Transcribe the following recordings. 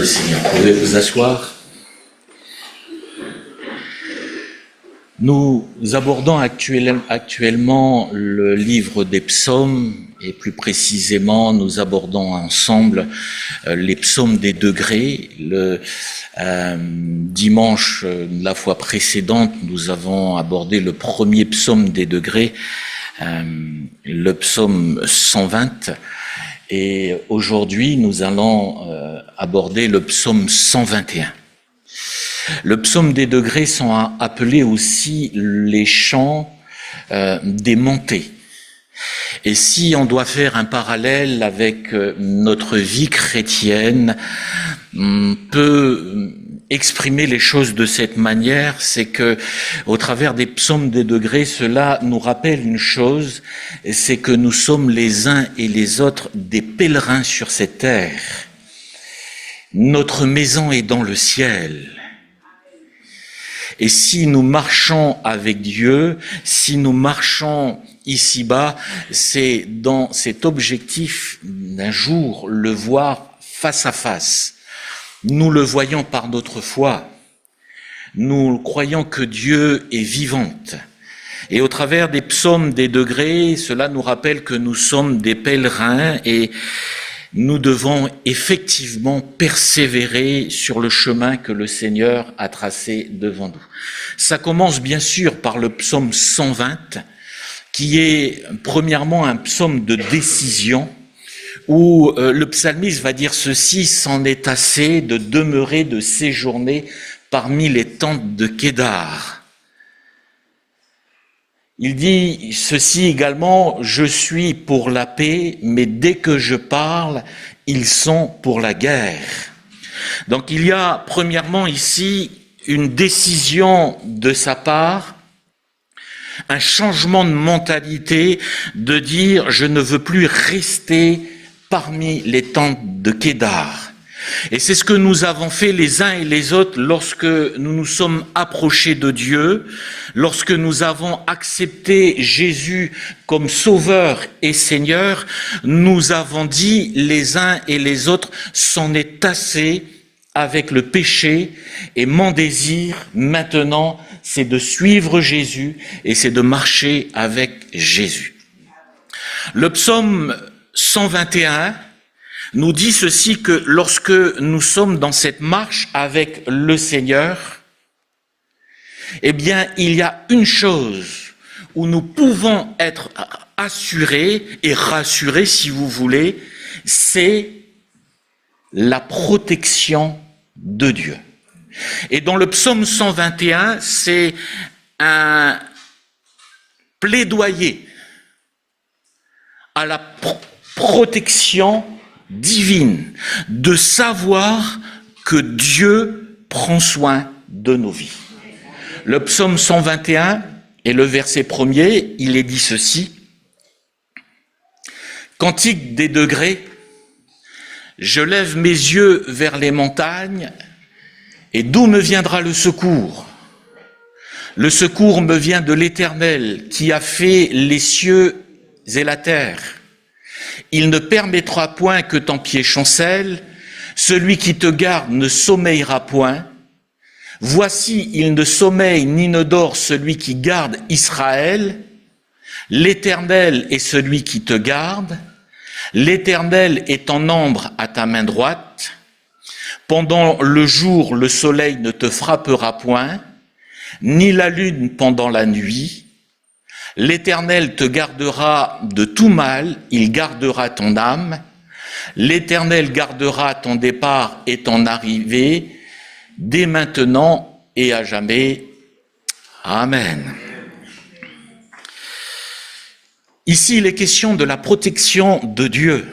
Seigneur, vous pouvez vous asseoir. Nous abordons actuellement le livre des psaumes et plus précisément nous abordons ensemble les psaumes des degrés. Le dimanche, la fois précédente, nous avons abordé le premier psaume des degrés, le psaume 120. Et aujourd'hui, nous allons aborder le psaume 121. Le psaume des degrés sont appelés aussi les chants des montées. Et si on doit faire un parallèle avec notre vie chrétienne, on peut exprimer les choses de cette manière, c'est que au travers des psaumes des degrés, cela nous rappelle une chose, c'est que nous sommes les uns et les autres des pèlerins sur cette terre. Notre maison est dans le ciel. Et si nous marchons avec Dieu, si nous marchons ici-bas, c'est dans cet objectif d'un jour le voir face à face. Nous le voyons par notre foi. Nous croyons que Dieu est vivante. Et au travers des psaumes des degrés, cela nous rappelle que nous sommes des pèlerins et nous devons effectivement persévérer sur le chemin que le Seigneur a tracé devant nous. Ça commence bien sûr par le psaume 120, qui est premièrement un psaume de décision, où le psalmiste va dire ceci: « C'en est assez de demeurer, de séjourner parmi les tentes de Kédar ». Il dit ceci également: « Je suis pour la paix, mais dès que je parle, ils sont pour la guerre. » Donc il y a premièrement ici une décision de sa part, un changement de mentalité, de dire « Je ne veux plus rester parmi les tentes de Kédar ». Et c'est ce que nous avons fait les uns et les autres lorsque nous nous sommes approchés de Dieu, lorsque nous avons accepté Jésus comme Sauveur et Seigneur. Nous avons dit les uns et les autres: c'en est assez avec le péché, et mon désir maintenant, c'est de suivre Jésus et c'est de marcher avec Jésus. Le psaume 121 nous dit ceci, que lorsque nous sommes dans cette marche avec le Seigneur, eh bien, il y a une chose où nous pouvons être assurés et rassurés, si vous voulez, c'est la protection de Dieu. Et dans le psaume 121, c'est un plaidoyer à la protection divine, de savoir que Dieu prend soin de nos vies. Le psaume 121 et le verset 1er, il est dit ceci: « Cantique des degrés, je lève mes yeux vers les montagnes, et d'où me viendra le secours? Le secours me vient de l'Éternel, qui a fait les cieux et la terre. Il ne permettra point que ton pied chancelle, celui qui te garde ne sommeillera point. Voici, il ne sommeille ni ne dort celui qui garde Israël. L'Éternel est celui qui te garde. L'Éternel est en ombre à ta main droite. Pendant le jour, le soleil ne te frappera point, ni la lune pendant la nuit. L'Éternel te gardera de tout mal, il gardera ton âme. L'Éternel gardera ton départ et ton arrivée, dès maintenant et à jamais. Amen. » Ici, il est question de la protection de Dieu.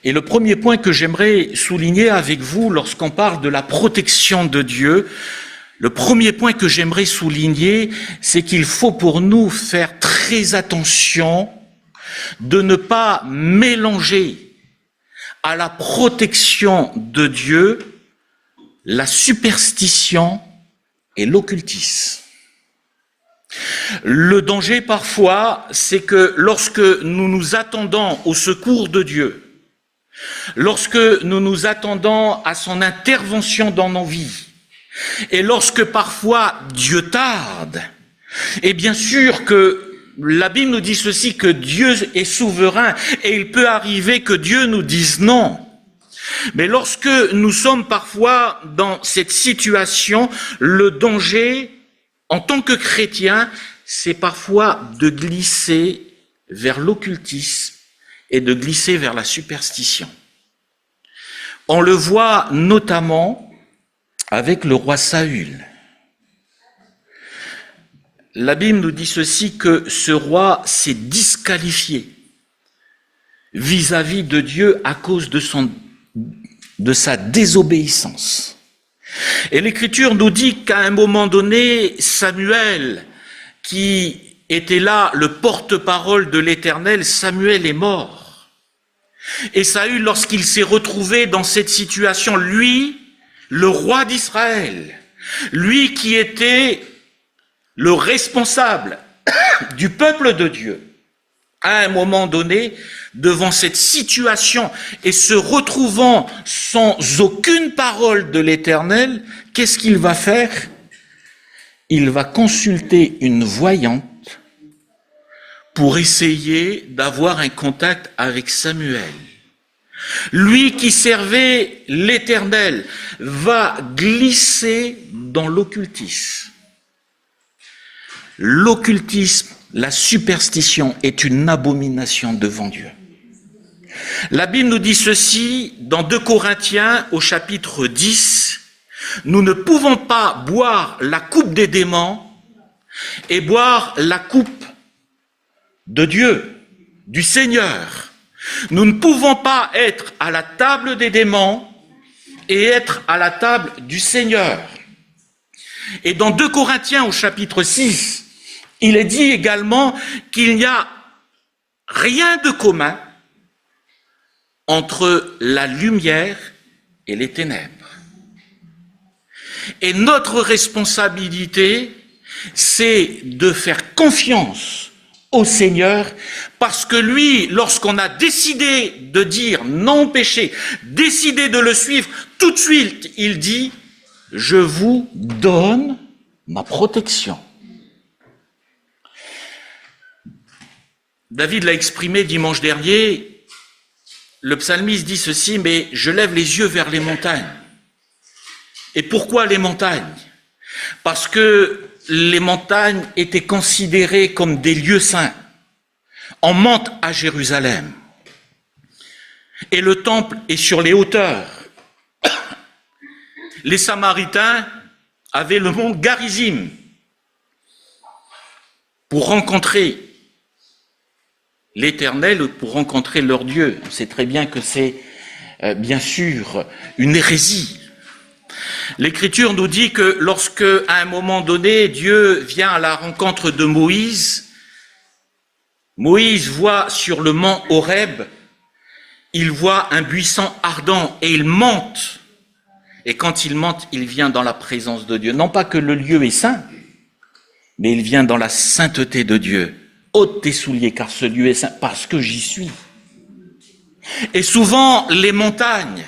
Et le premier point que j'aimerais souligner avec vous lorsqu'on parle de la protection de Dieu, le premier point que j'aimerais souligner, c'est qu'il faut pour nous faire très attention de ne pas mélanger à la protection de Dieu la superstition et l'occultisme. Le danger parfois, c'est que lorsque nous nous attendons au secours de Dieu, lorsque nous nous attendons à son intervention dans nos vies, et lorsque parfois Dieu tarde, et bien sûr que la Bible nous dit ceci, que Dieu est souverain, et il peut arriver que Dieu nous dise non. Mais lorsque nous sommes parfois dans cette situation, le danger, en tant que chrétien, c'est parfois de glisser vers l'occultisme et de glisser vers la superstition. On le voit notamment avec le roi Saül. La Bible nous dit ceci, que ce roi s'est disqualifié vis-à-vis de Dieu à cause de sa désobéissance. Et l'Écriture nous dit qu'à un moment donné, Samuel, qui était là, le porte-parole de l'Éternel, Samuel est mort. Et Saül, lorsqu'il s'est retrouvé dans cette situation, lui, le roi d'Israël, lui qui était le responsable du peuple de Dieu, à un moment donné, devant cette situation et se retrouvant sans aucune parole de l'Éternel, qu'est-ce qu'il va faire? Il va consulter une voyante pour essayer d'avoir un contact avec Samuel. Lui qui servait l'Éternel va glisser dans l'occultisme. L'occultisme, la superstition est une abomination devant Dieu. La Bible nous dit ceci dans 2 Corinthiens au chapitre 10, « Nous ne pouvons pas boire la coupe des démons et boire la coupe de Dieu, du Seigneur. Nous ne pouvons pas être à la table des démons et être à la table du Seigneur. » Et dans 2 Corinthiens au chapitre 6, il est dit également qu'il n'y a rien de commun entre la lumière et les ténèbres. Et notre responsabilité, c'est de faire confiance au Seigneur, parce que lui, lorsqu'on a décidé de dire non au péché, décidé de le suivre, tout de suite, il dit « Je vous donne ma protection ». David l'a exprimé dimanche dernier, le psalmiste dit ceci, mais je lève les yeux vers les montagnes. Et pourquoi les montagnes? Parce que les montagnes étaient considérées comme des lieux saints. On monte à Jérusalem. Et le temple est sur les hauteurs. Les Samaritains avaient le mont Garizim pour rencontrer l'Éternel, pour rencontrer leur Dieu. On sait très bien que c'est bien sûr une hérésie. L'Écriture nous dit que lorsque, à un moment donné, Dieu vient à la rencontre de Moïse, Moïse voit sur le mont Horeb, il voit un buisson ardent et il monte. Et quand il monte, il vient dans la présence de Dieu. Non pas que le lieu est saint, mais il vient dans la sainteté de Dieu. Ôte tes souliers, car ce lieu est saint, parce que j'y suis. Et souvent, les montagnes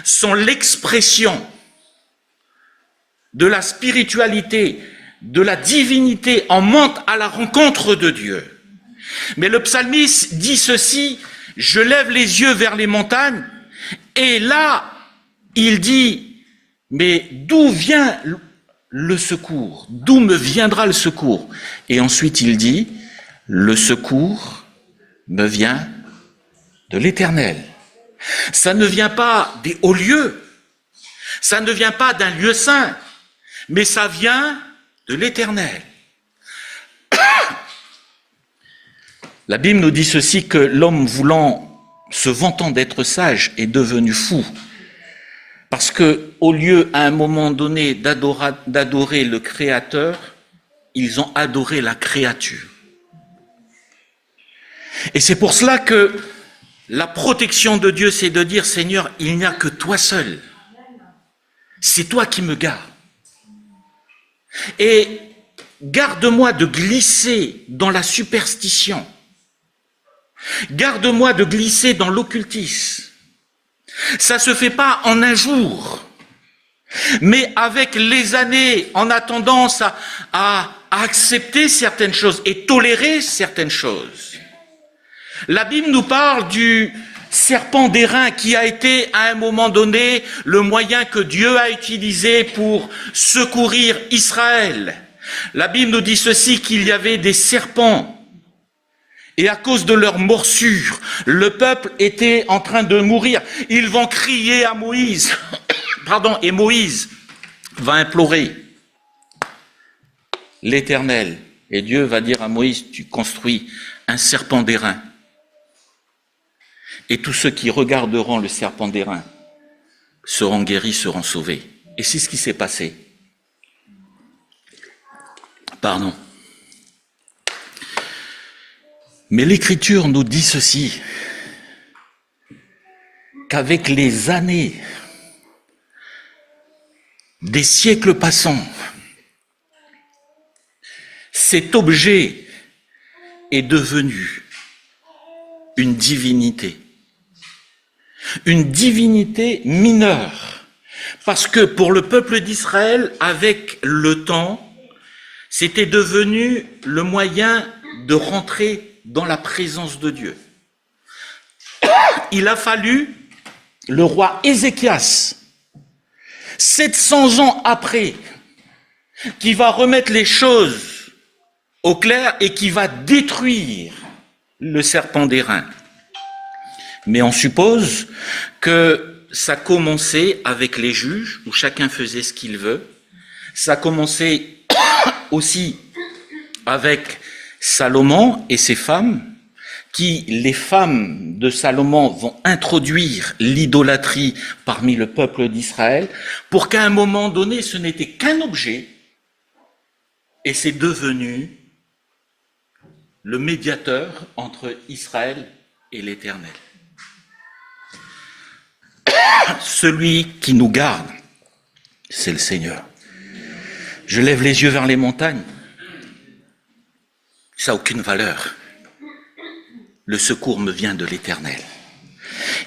sont l'expression de la spiritualité, de la divinité. On monte à la rencontre de Dieu. Mais le psalmiste dit ceci, « Je lève les yeux vers les montagnes » et là, il dit, « Mais d'où vient le secours? D'où me viendra le secours ?» Et ensuite il dit, « Le secours me vient de l'Éternel. » Ça ne vient pas des hauts lieux, ça ne vient pas d'un lieu saint, mais ça vient de l'Éternel. La Bible nous dit ceci, que l'homme voulant, se vantant d'être sage, est devenu fou. Parce que, au lieu, à un moment donné, d'adorer le Créateur, ils ont adoré la créature. Et c'est pour cela que la protection de Dieu, c'est de dire, Seigneur, il n'y a que toi seul. C'est toi qui me gardes. Et garde-moi de glisser dans la superstition. Garde-moi de glisser dans l'occultisme. Ça se fait pas en un jour. Mais avec les années, on a tendance à accepter certaines choses et tolérer certaines choses. La Bible nous parle du serpent d'airain qui a été à un moment donné le moyen que Dieu a utilisé pour secourir Israël. La Bible nous dit ceci, qu'il y avait des serpents et à cause de leur morsure, le peuple était en train de mourir. Ils vont crier à Moïse, et Moïse va implorer l'Éternel. Et Dieu va dire à Moïse, tu construis un serpent d'airain. Et tous ceux qui regarderont le serpent d'airain seront guéris, seront sauvés. Et c'est ce qui s'est passé. Mais l'Écriture nous dit ceci, qu'avec les années, des siècles passants, cet objet est devenu une divinité mineure. Parce que pour le peuple d'Israël, avec le temps, c'était devenu le moyen de rentrer dans la présence de Dieu. Il a fallu le roi Ézéchias, 700 ans après, qui va remettre les choses au clair et qui va détruire le serpent d'airain. Mais on suppose que ça commençait avec les juges, où chacun faisait ce qu'il veut. Ça commençait aussi avec Salomon et ses femmes, les femmes de Salomon vont introduire l'idolâtrie parmi le peuple d'Israël, pour qu'à un moment donné, ce n'était qu'un objet, et c'est devenu le médiateur entre Israël et l'Éternel. Celui qui nous garde, c'est le Seigneur. Je lève les yeux vers les montagnes. Ça n'a aucune valeur. Le secours me vient de l'Éternel.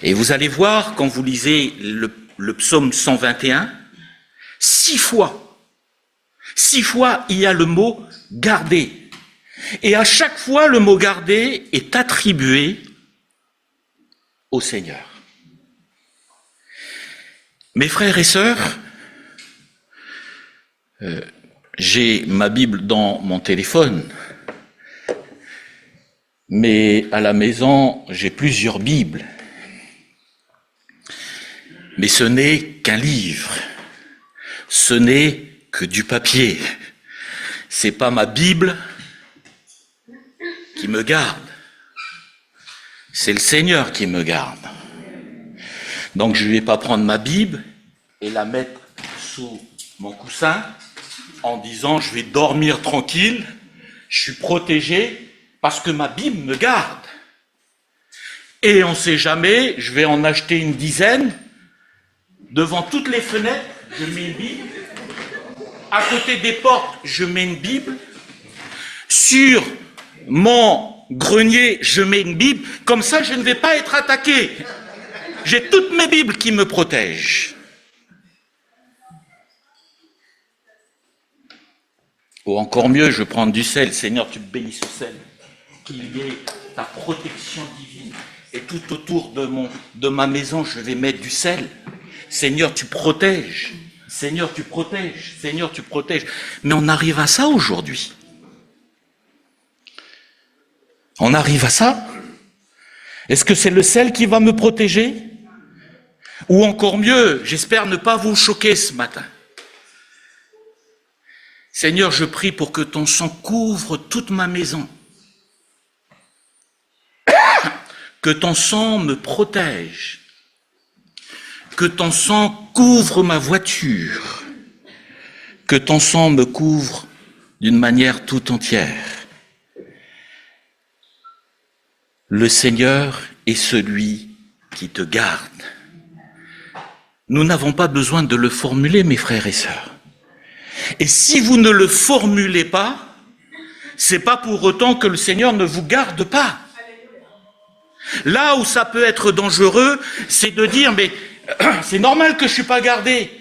Et vous allez voir, quand vous lisez le psaume 121, 6 fois, il y a le mot « garder ». Et à chaque fois, le mot « garder » est attribué au Seigneur. Mes frères et sœurs, j'ai ma Bible dans mon téléphone, mais à la maison, j'ai plusieurs Bibles. Mais ce n'est qu'un livre, ce n'est que du papier. C'est pas ma Bible qui me garde, c'est le Seigneur qui me garde. Donc je ne vais pas prendre ma Bible et la mettre sous mon coussin en disant je vais dormir tranquille, je suis protégé parce que ma Bible me garde. Et on ne sait jamais, je vais en acheter une dizaine, devant toutes les fenêtres, je mets une Bible, à côté des portes, je mets une Bible, sur mon grenier, je mets une Bible, comme ça je ne vais pas être attaqué. J'ai toutes mes Bibles qui me protègent. Ou encore mieux, je prends du sel. Seigneur, tu bénis ce sel. Qu'il y ait ta protection divine. Et tout autour de ma maison, je vais mettre du sel. Seigneur, tu protèges. Seigneur, tu protèges. Seigneur, tu protèges. Mais on arrive à ça aujourd'hui. On arrive à ça. Est-ce que c'est le sel qui va me protéger? Ou encore mieux, j'espère ne pas vous choquer ce matin. Seigneur, je prie pour que ton sang couvre toute ma maison. Que ton sang me protège. Que ton sang couvre ma voiture. Que ton sang me couvre d'une manière tout entière. Le Seigneur est celui qui te garde. Nous n'avons pas besoin de le formuler, mes frères et sœurs. Et si vous ne le formulez pas, c'est pas pour autant que le Seigneur ne vous garde pas. Là où ça peut être dangereux, c'est de dire, mais c'est normal que je ne suis pas gardé,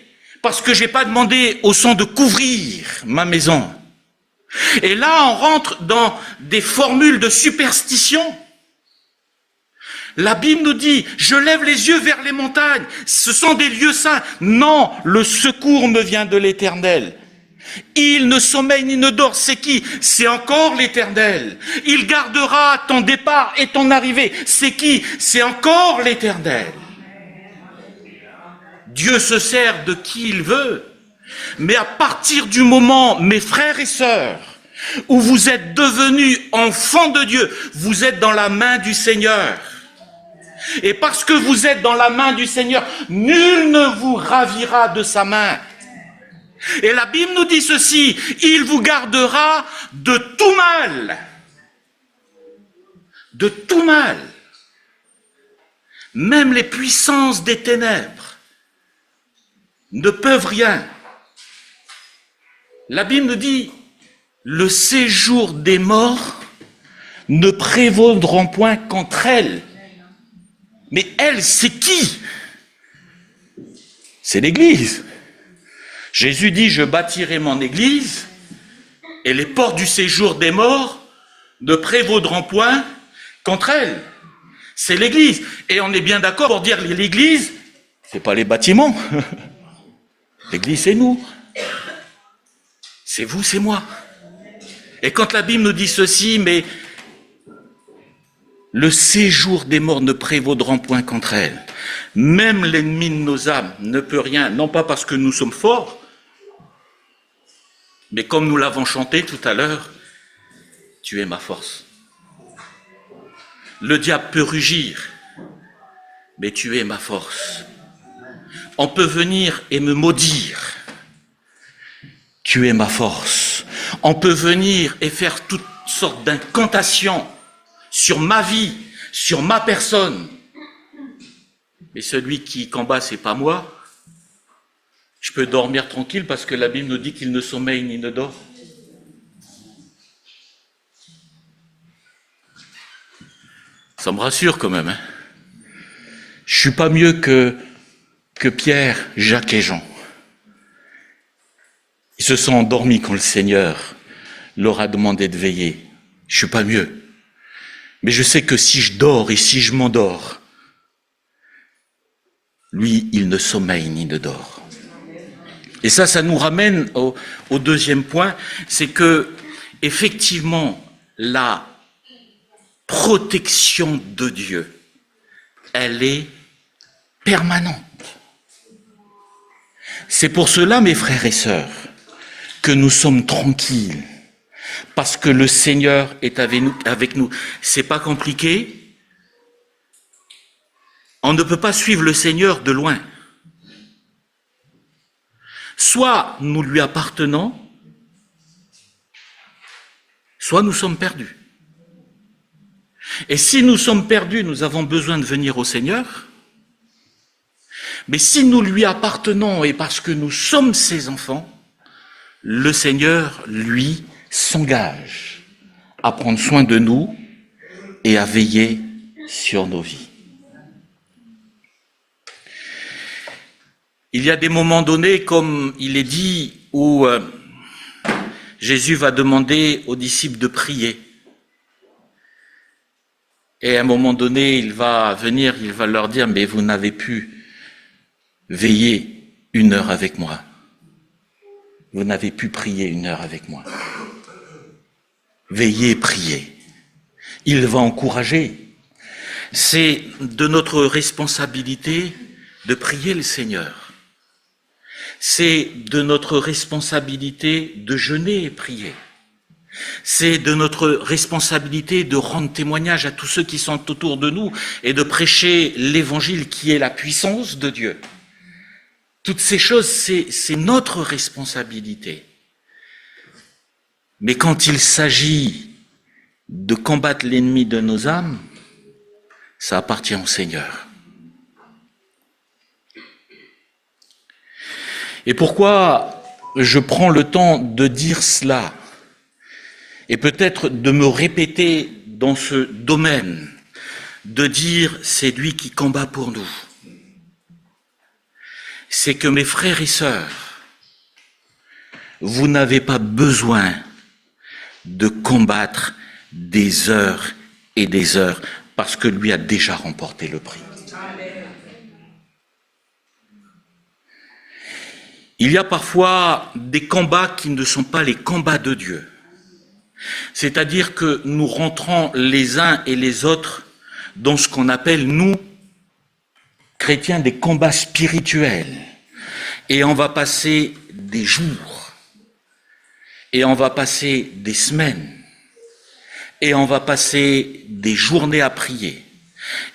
parce que je n'ai pas demandé au sang de couvrir ma maison. Et là, on rentre dans des formules de superstition. La Bible nous dit, je lève les yeux vers les montagnes, ce sont des lieux saints. Non, le secours me vient de l'Éternel. Il ne sommeille ni ne dort, c'est qui? C'est encore l'Éternel. Il gardera ton départ et ton arrivée. C'est qui? C'est encore l'Éternel. Dieu se sert de qui il veut. Mais à partir du moment, mes frères et sœurs, où vous êtes devenus enfants de Dieu, vous êtes dans la main du Seigneur. Et parce que vous êtes dans la main du Seigneur, nul ne vous ravira de sa main. Et la Bible nous dit ceci, il vous gardera de tout mal. De tout mal. Même les puissances des ténèbres ne peuvent rien. La Bible nous dit, le séjour des morts ne prévaudront point contre elles. Mais elle, c'est qui? C'est l'Église. Jésus dit, je bâtirai mon Église et les portes du séjour des morts ne prévaudront point contre elle. C'est l'Église. Et on est bien d'accord pour dire l'Église, c'est pas les bâtiments. L'Église, c'est nous. C'est vous, c'est moi. Et quand la Bible nous dit ceci, mais le séjour des morts ne prévaudront point contre elle. Même l'ennemi de nos âmes ne peut rien, non pas parce que nous sommes forts, mais comme nous l'avons chanté tout à l'heure, tu es ma force. Le diable peut rugir, mais tu es ma force. On peut venir et me maudire, tu es ma force. On peut venir et faire toutes sortes d'incantations sur ma vie, sur ma personne. Mais celui qui combat, c'est pas moi. Je peux dormir tranquille parce que la Bible nous dit qu'il ne sommeille ni ne dort. Ça me rassure quand même. Je suis pas mieux que Pierre, Jacques et Jean. Ils se sont endormis quand le Seigneur leur a demandé de veiller. Je suis pas mieux. Mais je sais que si je dors et si je m'endors, lui, il ne sommeille ni ne dort. Et ça nous ramène au deuxième point, c'est que, effectivement, la protection de Dieu, elle est permanente. C'est pour cela, mes frères et sœurs, que nous sommes tranquilles, parce que le Seigneur est avec nous. C'est pas compliqué. On ne peut pas suivre le Seigneur de loin. Soit nous lui appartenons, soit nous sommes perdus. Et si nous sommes perdus, nous avons besoin de venir au Seigneur. Mais si nous lui appartenons et parce que nous sommes ses enfants, le Seigneur, lui, s'engage à prendre soin de nous et à veiller sur nos vies. Il y a des moments donnés, comme il est dit, où Jésus va demander aux disciples de prier. Et à un moment donné, il va venir, il va leur dire, mais vous n'avez pu veiller 1 heure avec moi. Vous n'avez pu prier 1 heure avec moi. Veillez, priez. Il va encourager. C'est de notre responsabilité de prier le Seigneur. C'est de notre responsabilité de jeûner et prier. C'est de notre responsabilité de rendre témoignage à tous ceux qui sont autour de nous et de prêcher l'évangile qui est la puissance de Dieu. Toutes ces choses, c'est notre responsabilité. Mais quand il s'agit de combattre l'ennemi de nos âmes, ça appartient au Seigneur. Et pourquoi je prends le temps de dire cela et peut-être de me répéter dans ce domaine de dire c'est lui qui combat pour nous. C'est que mes frères et sœurs, vous n'avez pas besoin de combattre des heures et des heures parce que lui a déjà remporté le prix. Il y a parfois des combats qui ne sont pas les combats de Dieu. C'est-à-dire que nous rentrons les uns et les autres dans ce qu'on appelle, nous, chrétiens, des combats spirituels. Et on va passer des jours, et on va passer des semaines, et on va passer des journées à prier,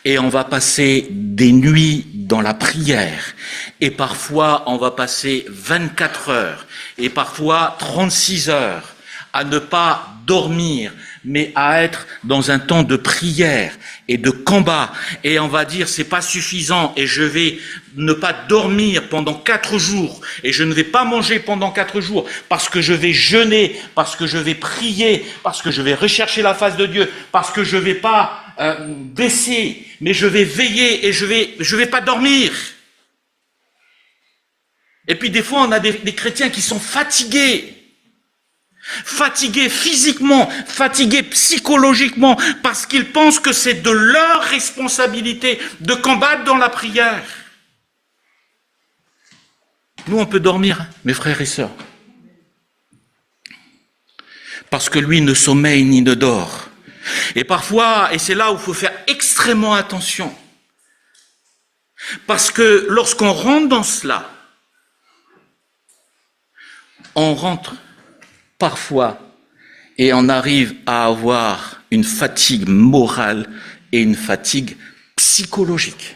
et on va passer des nuits dans la prière, et parfois on va passer 24 heures, et parfois 36 heures, à ne pas dormir, mais à être dans un temps de prière et de combat. Et on va dire, c'est pas suffisant, et je vais ne pas dormir pendant 4 jours, et je ne vais pas manger pendant 4 jours, parce que je vais jeûner, parce que je vais prier, parce que je vais rechercher la face de Dieu, parce que je vais pas baisser, mais je vais veiller, et je vais pas dormir. Et puis des fois, on a des chrétiens qui sont fatigués physiquement, fatigués psychologiquement, parce qu'ils pensent que c'est de leur responsabilité de combattre dans la prière. Nous, on peut dormir, mes frères et sœurs, parce que lui ne sommeille ni ne dort. Et parfois, et c'est là où il faut faire extrêmement attention, parce que lorsqu'on rentre dans cela, on rentre parfois et on arrive à avoir une fatigue morale et une fatigue psychologique.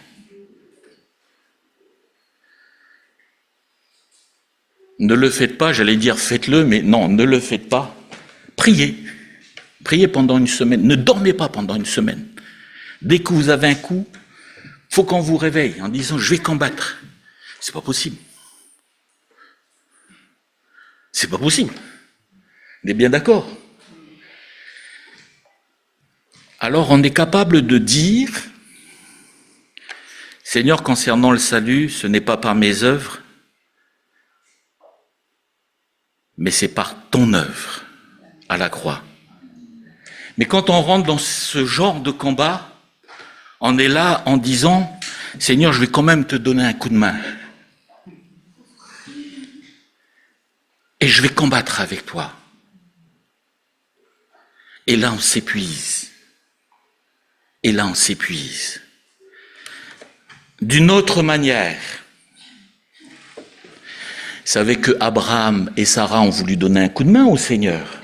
Ne le faites pas, j'allais dire faites-le, mais non, ne le faites pas. Priez. Priez pendant une semaine. Ne dormez pas pendant une semaine. Dès que vous avez un coup, il faut qu'on vous réveille en disant « je vais combattre ». C'est pas possible. C'est pas possible. On est bien d'accord? Alors on est capable de dire « Seigneur, concernant le salut, ce n'est pas par mes œuvres, mais c'est par ton œuvre à la croix. » Mais quand on rentre dans ce genre de combat, on est là en disant « Seigneur, je vais quand même te donner un coup de main. Et je vais combattre avec toi. » Et là, on s'épuise. Et là, on s'épuise. D'une autre manière, vous savez que Abraham et Sarah ont voulu donner un coup de main au Seigneur.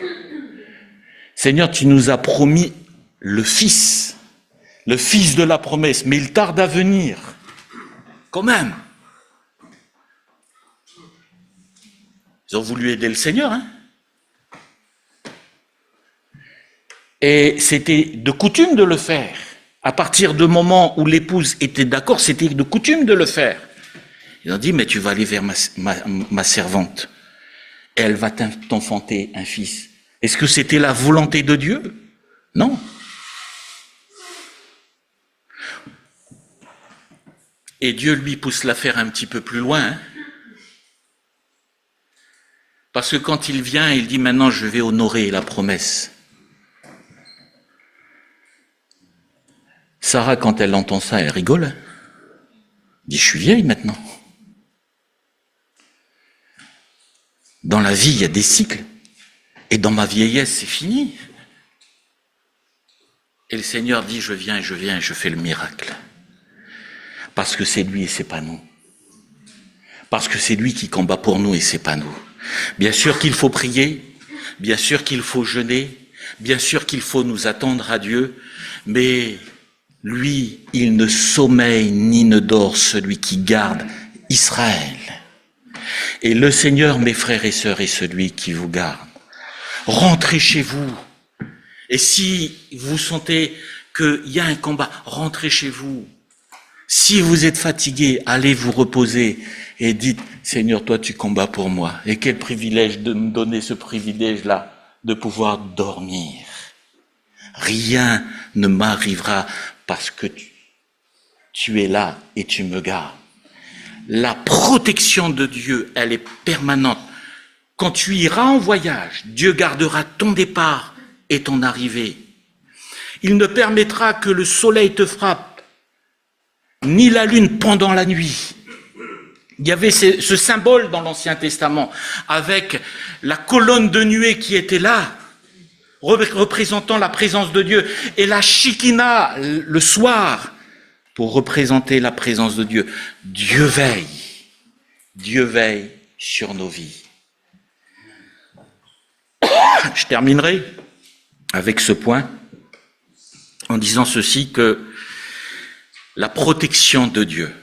Seigneur, tu nous as promis le fils de la promesse, mais il tarde à venir. Quand même. Ils ont voulu aider le Seigneur, hein. Et c'était de coutume de le faire. À partir du moment où l'épouse était d'accord, c'était de coutume de le faire. Ils ont dit, mais tu vas aller vers ma servante, et elle va t'enfanter un fils. Est-ce que c'était la volonté de Dieu? Non. Et Dieu, lui, pousse l'affaire un petit peu plus loin. Hein. Parce que quand il vient, il dit, maintenant je vais honorer la promesse. Sarah, quand elle entend ça, elle rigole. Elle dit, je suis vieille maintenant. Dans la vie, il y a des cycles. Et dans ma vieillesse, c'est fini. Et le Seigneur dit, je viens et je fais le miracle. Parce que c'est lui et c'est pas nous. Parce que c'est lui qui combat pour nous et c'est pas nous. Bien sûr qu'il faut prier, bien sûr qu'il faut jeûner, bien sûr qu'il faut nous attendre à Dieu, mais lui, il ne sommeille ni ne dort, celui qui garde Israël. Et le Seigneur, mes frères et sœurs, est celui qui vous garde. Rentrez chez vous. Et si vous sentez qu'il y a un combat, rentrez chez vous. Si vous êtes fatigué, allez vous reposer et dites, Seigneur, toi tu combats pour moi. Et quel privilège de me donner ce privilège-là, de pouvoir dormir. Rien ne m'arrivera parce que tu es là et tu me gardes. La protection de Dieu, elle est permanente. Quand tu iras en voyage, Dieu gardera ton départ et ton arrivée. Il ne permettra que le soleil te frappe, ni la lune pendant la nuit. Il y avait ce symbole dans l'Ancien Testament, avec la colonne de nuée qui était là, représentant la présence de Dieu, et la Shekinah le soir, pour représenter la présence de Dieu. Dieu veille sur nos vies. Je terminerai avec ce point en disant ceci, que la protection de Dieu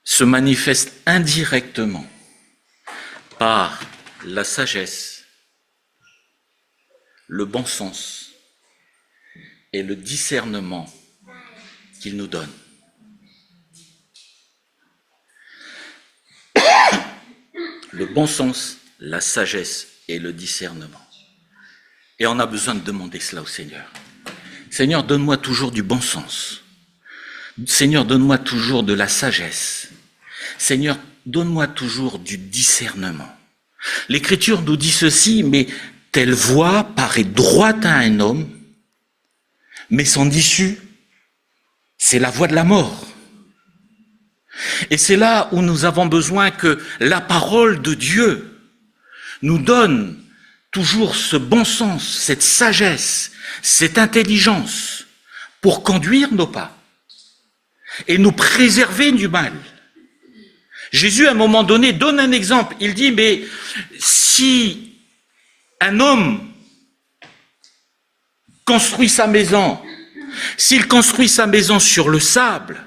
se manifeste indirectement par la sagesse, le bon sens et le discernement qu'il nous donne. Le bon sens, la sagesse et le discernement. Et on a besoin de demander cela au Seigneur. Seigneur, donne-moi toujours du bon sens. Seigneur, donne-moi toujours de la sagesse. Seigneur, donne-moi toujours du discernement. L'Écriture nous dit ceci, mais telle voie paraît droite à un homme, mais son issue, c'est la voie de la mort. Et c'est là où nous avons besoin que la parole de Dieu nous donne toujours ce bon sens, cette sagesse, cette intelligence pour conduire nos pas et nous préserver du mal. Jésus, à un moment donné, donne un exemple. Il dit, mais si un homme construit sa maison, s'il construit sa maison sur le sable,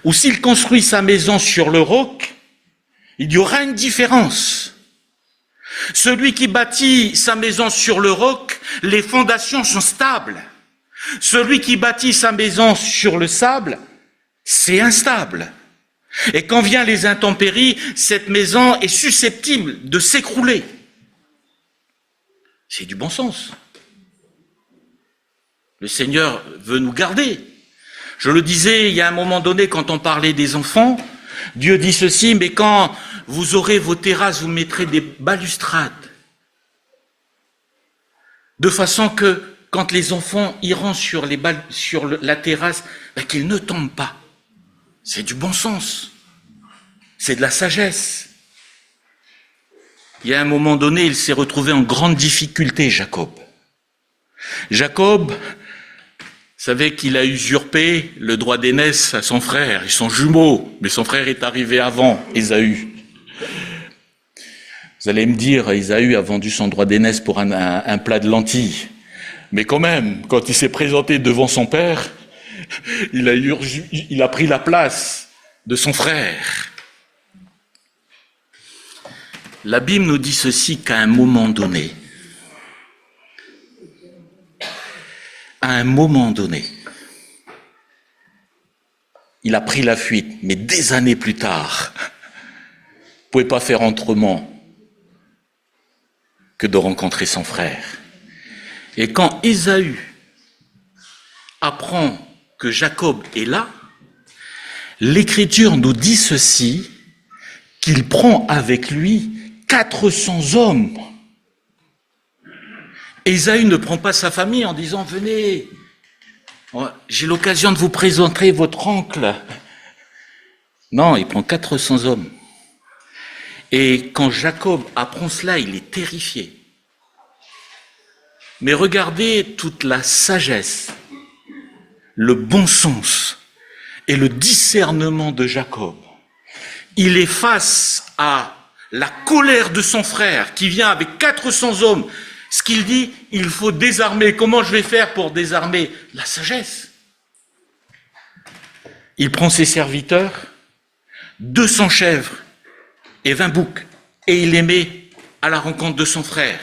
ou s'il construit sa maison sur le roc, il y aura une différence. Celui qui bâtit sa maison sur le roc, les fondations sont stables. Celui qui bâtit sa maison sur le sable, c'est instable. Et quand viennent les intempéries, cette maison est susceptible de s'écrouler. C'est du bon sens. Le Seigneur veut nous garder. Je le disais, il y a un moment donné, quand on parlait des enfants, Dieu dit ceci, mais quand vous aurez vos terrasses, vous mettrez des balustrades. De façon que, quand les enfants iront sur la terrasse, qu'ils ne tombent pas. C'est du bon sens. C'est de la sagesse. Il y a un moment donné, il s'est retrouvé en grande difficulté, Jacob. Jacob, vous savez qu'il a usurpé le droit d'aînesse à son frère. Ils sont jumeaux, mais son frère est arrivé avant Ésaü. Vous allez me dire, Ésaü a vendu son droit d'aînesse pour un plat de lentilles. Mais quand même, quand il s'est présenté devant son père, il a pris la place de son frère. La Bible nous dit ceci, qu'à un moment donné, il a pris la fuite, mais des années plus tard, il ne pouvait pas faire autrement que de rencontrer son frère. Et quand Ésaü apprend que Jacob est là, l'Écriture nous dit ceci, qu'il prend avec lui 400 hommes. Ésaü ne prend pas sa famille en disant « Venez, j'ai l'occasion de vous présenter votre oncle. » Non, il prend 400 hommes. Et quand Jacob apprend cela, il est terrifié. Mais regardez toute la sagesse, le bon sens et le discernement de Jacob. Il est face à la colère de son frère qui vient avec 400 hommes. Ce qu'il dit, il faut désarmer. Comment je vais faire pour désarmer? La sagesse. Il prend ses serviteurs, 200 chèvres et 20 boucs, et il les met à la rencontre de son frère.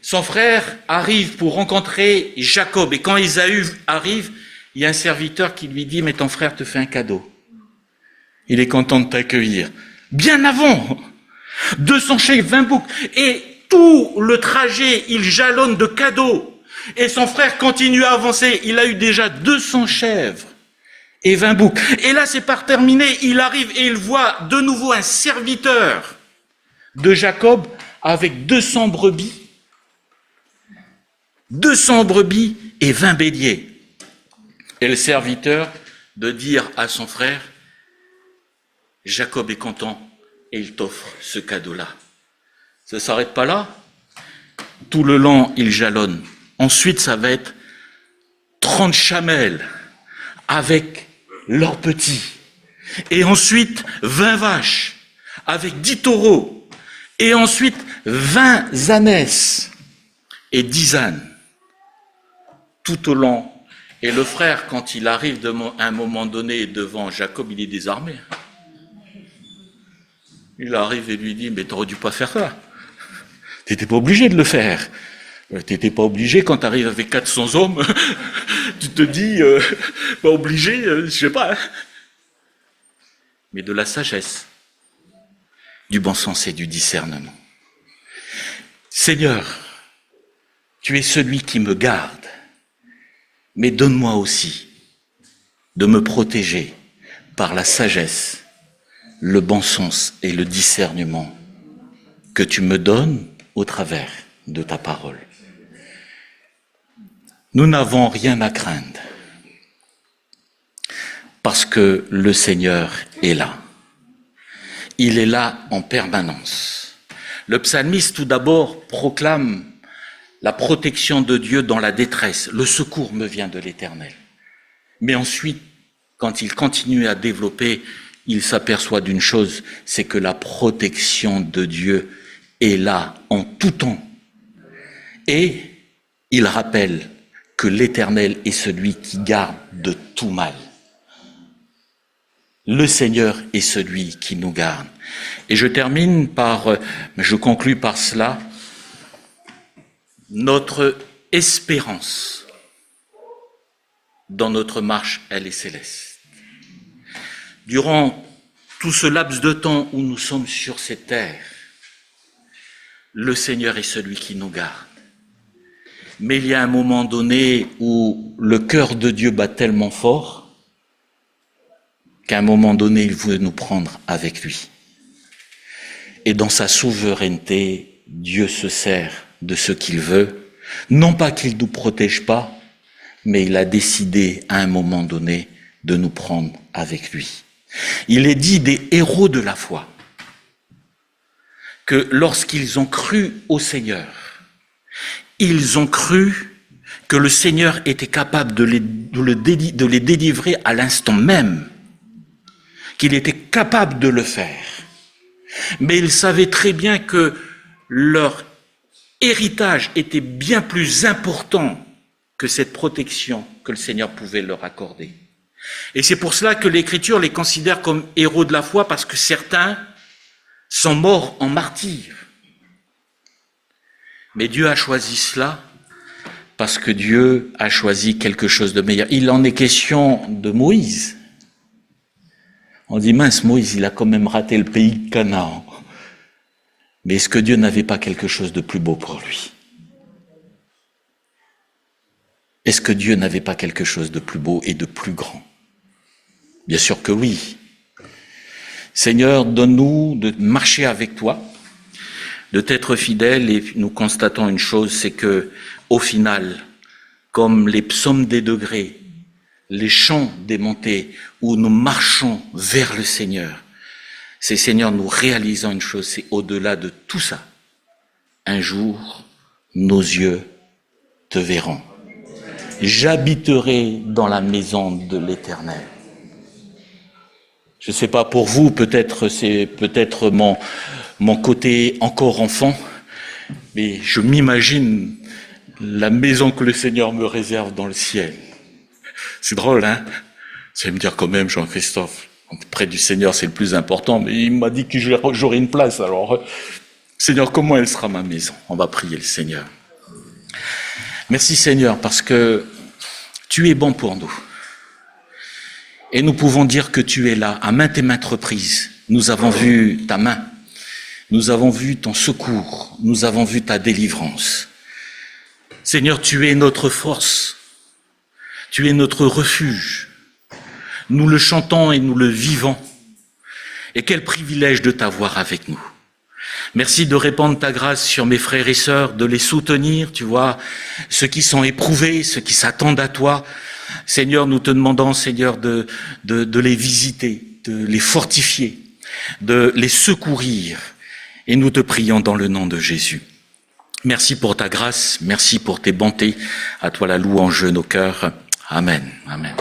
Son frère arrive pour rencontrer Jacob, et quand Ésaü arrive, il y a un serviteur qui lui dit « Mais ton frère te fait un cadeau. Il est content de t'accueillir. » Bien avant, 200 chèvres, 20 boucs. Et tout le trajet, il jalonne de cadeaux. Et son frère continue à avancer. Il a eu déjà 200 chèvres et 20 boucs. Et là, c'est pas terminé. Il arrive et il voit de nouveau un serviteur de Jacob avec 200 brebis. 200 brebis et 20 béliers. Et le serviteur de dire à son frère, Jacob est content et il t'offre ce cadeau-là. Ça ne s'arrête pas là. Tout le long, il jalonne. Ensuite, ça va être 30 chamelles avec leurs petits. Et ensuite, 20 vaches avec 10 taureaux. Et ensuite, 20 ânesses et 10 ânes. Tout au long. Et le frère, quand il arrive à un moment donné devant Jacob, il est désarmé. Il arrive et lui dit, mais t'aurais dû pas faire ça. T'étais pas obligé de le faire. T'étais pas obligé quand t'arrives avec 400 hommes. Tu te dis, pas obligé, je sais pas. Hein. Mais de la sagesse, du bon sens et du discernement. Seigneur, tu es celui qui me garde. Mais donne-moi aussi de me protéger par la sagesse, le bon sens et le discernement que tu me donnes au travers de ta parole. Nous n'avons rien à craindre parce que le Seigneur est là. Il est là en permanence. Le psalmiste tout d'abord proclame la protection de Dieu dans la détresse. Le secours me vient de l'Éternel. Mais ensuite, quand il continue à développer, il s'aperçoit d'une chose, c'est que la protection de Dieu est là en tout temps. Et il rappelle que l'Éternel est celui qui garde de tout mal. Le Seigneur est celui qui nous garde. Et je conclus par cela, notre espérance dans notre marche, elle est céleste. Durant tout ce laps de temps où nous sommes sur cette terre, le Seigneur est celui qui nous garde. Mais il y a un moment donné où le cœur de Dieu bat tellement fort qu'à un moment donné, il veut nous prendre avec lui. Et dans sa souveraineté, Dieu se sert de ce qu'il veut. Non pas qu'il ne nous protège pas, mais il a décidé à un moment donné de nous prendre avec lui. Il est dit des héros de la foi que lorsqu'ils ont cru au Seigneur, ils ont cru que le Seigneur était capable de les délivrer à l'instant même, qu'il était capable de le faire. Mais ils savaient très bien que leur héritage était bien plus important que cette protection que le Seigneur pouvait leur accorder. Et c'est pour cela que l'Écriture les considère comme héros de la foi, parce que certains sont morts en martyrs. Mais Dieu a choisi cela parce que Dieu a choisi quelque chose de meilleur. Il en est question de Moïse. On dit, mince, Moïse, il a quand même raté le pays de Canaan. Mais est-ce que Dieu n'avait pas quelque chose de plus beau pour lui? Est-ce que Dieu n'avait pas quelque chose de plus beau et de plus grand? Bien sûr que oui. Seigneur, donne-nous de marcher avec toi, de t'être fidèle, et nous constatons une chose, c'est que, au final, comme les psaumes des degrés, les chants des montées, où nous marchons vers le Seigneur, c'est, Seigneur, nous réalisons une chose, c'est au-delà de tout ça. Un jour, nos yeux te verront. J'habiterai dans la maison de l'Éternel. Je ne sais pas pour vous, c'est peut-être mon côté encore enfant, mais je m'imagine la maison que le Seigneur me réserve dans le ciel. C'est drôle, hein? Vous allez me dire quand même, Jean-Christophe, près du Seigneur, c'est le plus important, mais il m'a dit que j'aurais une place, alors, Seigneur, comment elle sera ma maison? On va prier le Seigneur. Merci Seigneur, parce que tu es bon pour nous. Et nous pouvons dire que tu es là, à maintes et maintes reprises. Nous avons vu ta main. Nous avons vu ton secours, nous avons vu ta délivrance. Seigneur, tu es notre force, tu es notre refuge. Nous le chantons et nous le vivons. Et quel privilège de t'avoir avec nous. Merci de répandre ta grâce sur mes frères et sœurs, de les soutenir, tu vois, ceux qui sont éprouvés, ceux qui s'attendent à toi. Seigneur, nous te demandons, Seigneur, de les visiter, de les fortifier, de les secourir. Et nous te prions dans le nom de Jésus. Merci pour ta grâce, merci pour tes bontés. À toi la louange de nos cœurs. Amen. Amen.